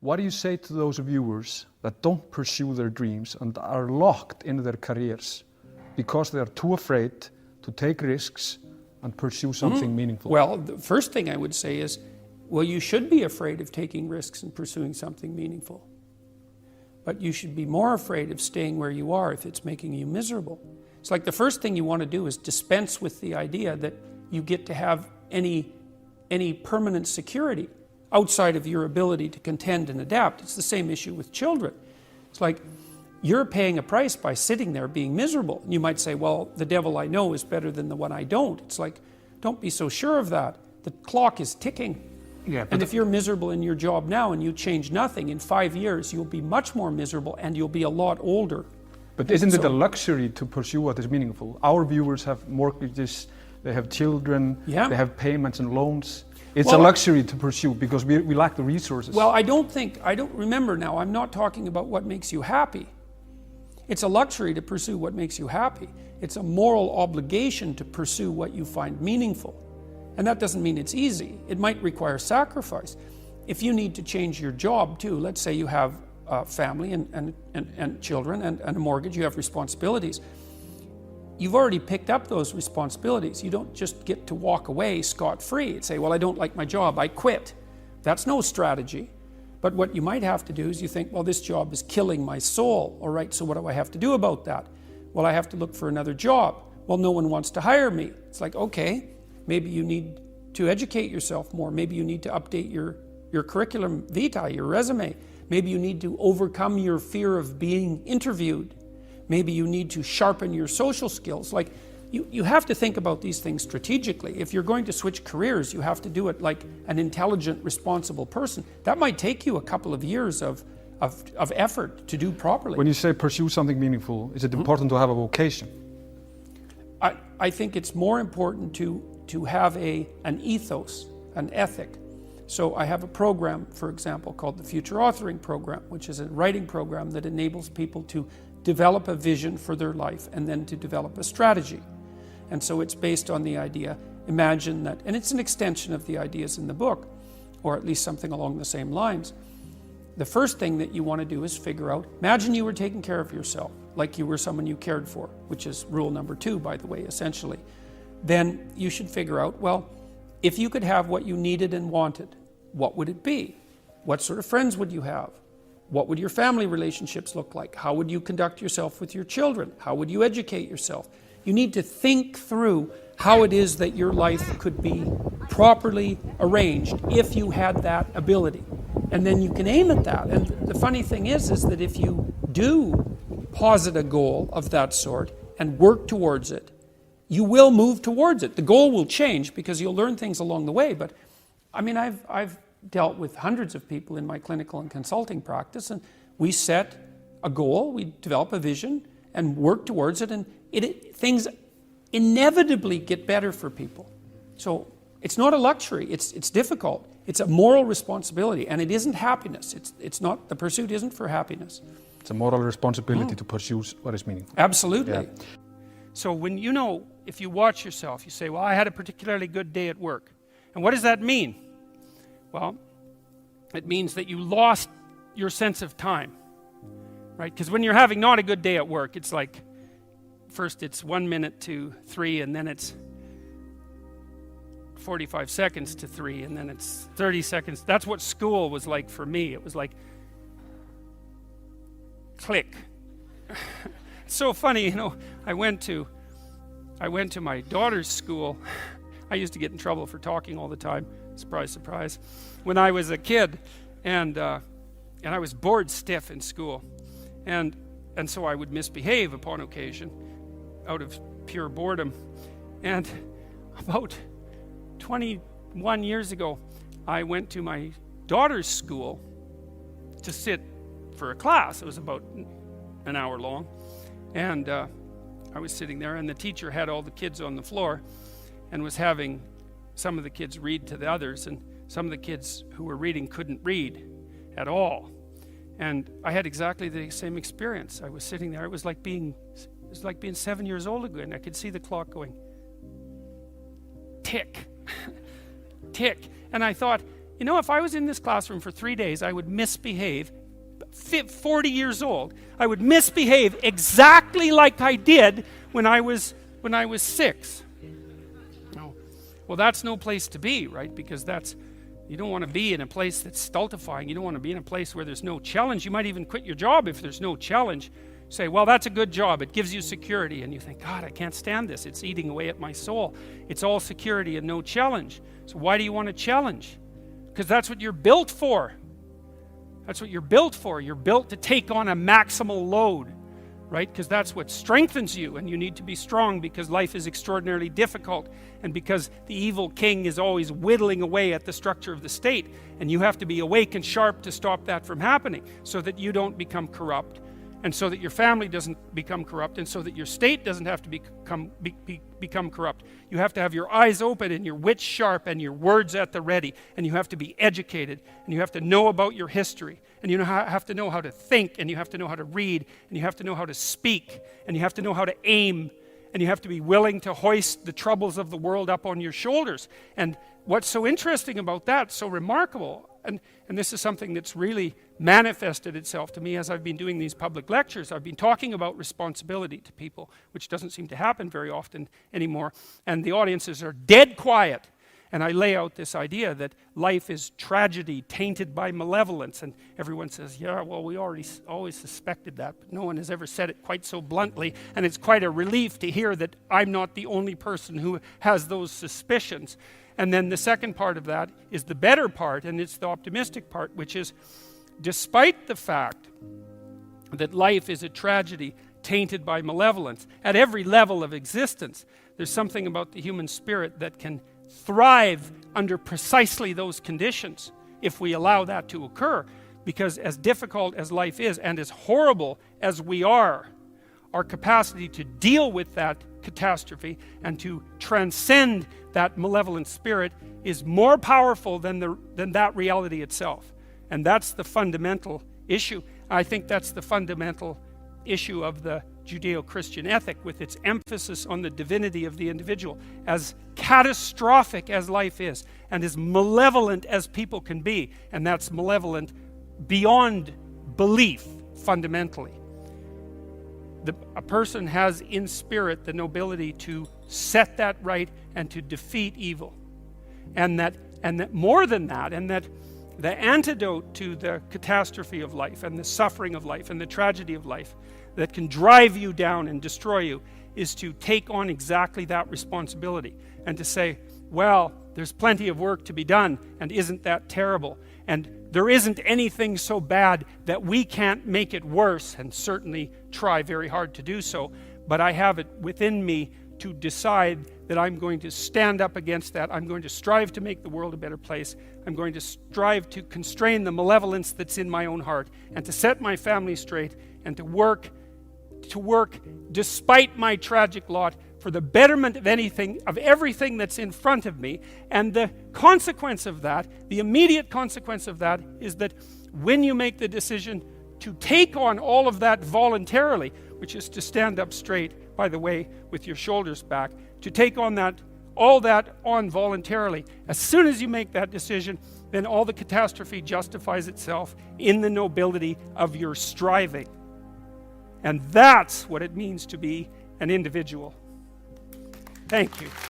What do you say to those viewers that don't pursue their dreams and are locked in their careers because they are too afraid to take risks and pursue something meaningful? Well, the first thing I would say is, well, you should be afraid of taking risks and pursuing something meaningful. But you should be more afraid of staying where you are if it's making you miserable. It's like the first thing you want to do is dispense with the idea that you get to have any permanent security outside of your ability to contend and adapt. It's the same issue with children. It's like you're paying a price by sitting there being miserable. And you might say, well, the devil I know is better than the one I don't. It's like, don't be so sure of that. The clock is ticking. Yeah, and if you're miserable in your job now and you change nothing, in 5 years you'll be much more miserable and you'll be a lot older. But isn't it a luxury to pursue what is meaningful? Our viewers have mortgages, they have children, they have payments and loans. It's a luxury to pursue because we lack the resources. Well, I don't remember now, I'm not talking about what makes you happy. It's a luxury to pursue what makes you happy. It's a moral obligation to pursue what you find meaningful. And that doesn't mean it's easy. It might require sacrifice. If you need to change your job too, let's say you have a family and children and a mortgage, you have responsibilities. You've already picked up those responsibilities. You don't just get to walk away scot-free and say, well, I don't like my job, I quit. That's no strategy. But what you might have to do is you think, well, this job is killing my soul. All right, so what do I have to do about that? Well, I have to look for another job. Well, no one wants to hire me. It's like, okay, maybe you need to educate yourself more. Maybe you need to update your curriculum vitae, your resume. Maybe you need to overcome your fear of being interviewed. Maybe you need to sharpen your social skills. Like, you have to think about these things strategically. If you're going to switch careers, you have to do it like an intelligent, responsible person. That might take you a couple of years of effort to do properly. When you say pursue something meaningful, is it important to have a vocation? I think it's more important to have an ethos, an ethic. So I have a program, for example, called the Future Authoring Program, which is a writing program that enables people to develop a vision for their life and then to develop a strategy. And so it's based on the idea, imagine that, and it's an extension of the ideas in the book, or at least something along the same lines. The first thing that you want to do is figure out, imagine you were taking care of yourself, like you were someone you cared for, which is rule number 2, by the way, essentially. Then you should figure out, well, if you could have what you needed and wanted, what would it be? What sort of friends would you have? What would your family relationships look like? How would you conduct yourself with your children? How would you educate yourself? You need to think through how it is that your life could be properly arranged if you had that ability. And then you can aim at that. And the funny thing is that if you do posit a goal of that sort and work towards it, you will move towards it. The goal will change because you'll learn things along the way. But I mean, I've dealt with hundreds of people in my clinical and consulting practice, and we set a goal, we develop a vision and work towards it, and things inevitably get better for people. So it's not a luxury, it's difficult. It's a moral responsibility, and it isn't happiness. It's not, the pursuit isn't for happiness. It's a moral responsibility to pursue what is meaningful. Absolutely. Yeah. So when if you watch yourself, you say, well, I had a particularly good day at work. And what does that mean? Well, it means that you lost your sense of time, right? Because when you're having not a good day at work, it's like, first it's 1 minute to 3, and then it's 45 seconds to 3, and then it's 30 seconds. That's what school was like for me. It was like, click. It's so funny, I went to my daughter's school. I used to get in trouble for talking all the time. Surprise, surprise. When I was a kid, and I was bored stiff in school, and so I would misbehave upon occasion, out of pure boredom. And about 21 years ago, I went to my daughter's school to sit for a class. It was about an hour long, and I was sitting there, and the teacher had all the kids on the floor and was having some of the kids read to the others, and some of the kids who were reading couldn't read at all. And I had exactly the same experience. I was sitting there, it was like being 7 years old again. I could see the clock going tick, tick. And I thought, you know, if I was in this classroom for 3 days, I would misbehave. 40 years old, I would misbehave exactly like I did when I was 6. No. Well, that's no place to be, right? Because you don't want to be in a place that's stultifying. You don't want to be in a place where there's no challenge. You might even quit your job if there's no challenge. Say, well, that's a good job. It gives you security. And you think, God, I can't stand this. It's eating away at my soul. It's all security and no challenge. So why do you want to challenge? Because that's what you're built for. That's what you're built for. You're built to take on a maximal load, right? Because that's what strengthens you, and you need to be strong because life is extraordinarily difficult, and because the evil king is always whittling away at the structure of the state, and you have to be awake and sharp to stop that from happening so that you don't become corrupt, and so that your family doesn't become corrupt, and so that your state doesn't have to become corrupt. You have to have your eyes open and your wits sharp and your words at the ready, and you have to be educated, and you have to know about your history, and you have to know how to think, and you have to know how to read, and you have to know how to speak, and you have to know how to aim, and you have to be willing to hoist the troubles of the world up on your shoulders. And what's so interesting about that, so remarkable, and this is something that's really manifested itself to me as I've been doing these public lectures. I've been talking about responsibility to people, which doesn't seem to happen very often anymore, and the audiences are dead quiet, and I lay out this idea that life is tragedy tainted by malevolence, and everyone says, yeah, well, we always suspected that, but no one has ever said it quite so bluntly, and it's quite a relief to hear that I'm not the only person who has those suspicions. And then the second part of that is the better part, and it's the optimistic part, which is, despite the fact that life is a tragedy tainted by malevolence, at every level of existence, there's something about the human spirit that can thrive under precisely those conditions if we allow that to occur. Because as difficult as life is, and as horrible as we are, our capacity to deal with that catastrophe and to transcend that malevolent spirit is more powerful than that reality itself. And that's the fundamental issue. I think that's the fundamental issue of the Judeo-Christian ethic, with its emphasis on the divinity of the individual. As catastrophic as life is, and as malevolent as people can be, and that's malevolent beyond belief, fundamentally. A person has in spirit the nobility to set that right and to defeat evil. And that more than that, and that the antidote to the catastrophe of life and the suffering of life and the tragedy of life that can drive you down and destroy you is to take on exactly that responsibility and to say, well, there's plenty of work to be done, and isn't that terrible? And there isn't anything so bad that we can't make it worse, and certainly try very hard to do so, but I have it within me to decide that I'm going to stand up against that. I'm going to strive to make the world a better place. I'm going to strive to constrain the malevolence that's in my own heart, and to set my family straight, and to work despite my tragic lot for the betterment of everything that's in front of me. And the consequence of that, the immediate consequence of that, is that when you make the decision to take on all of that voluntarily, which is to stand up straight, by the way, with your shoulders back, to take on all that on voluntarily, as soon as you make that decision, then all the catastrophe justifies itself in the nobility of your striving. And that's what it means to be an individual. Thank you.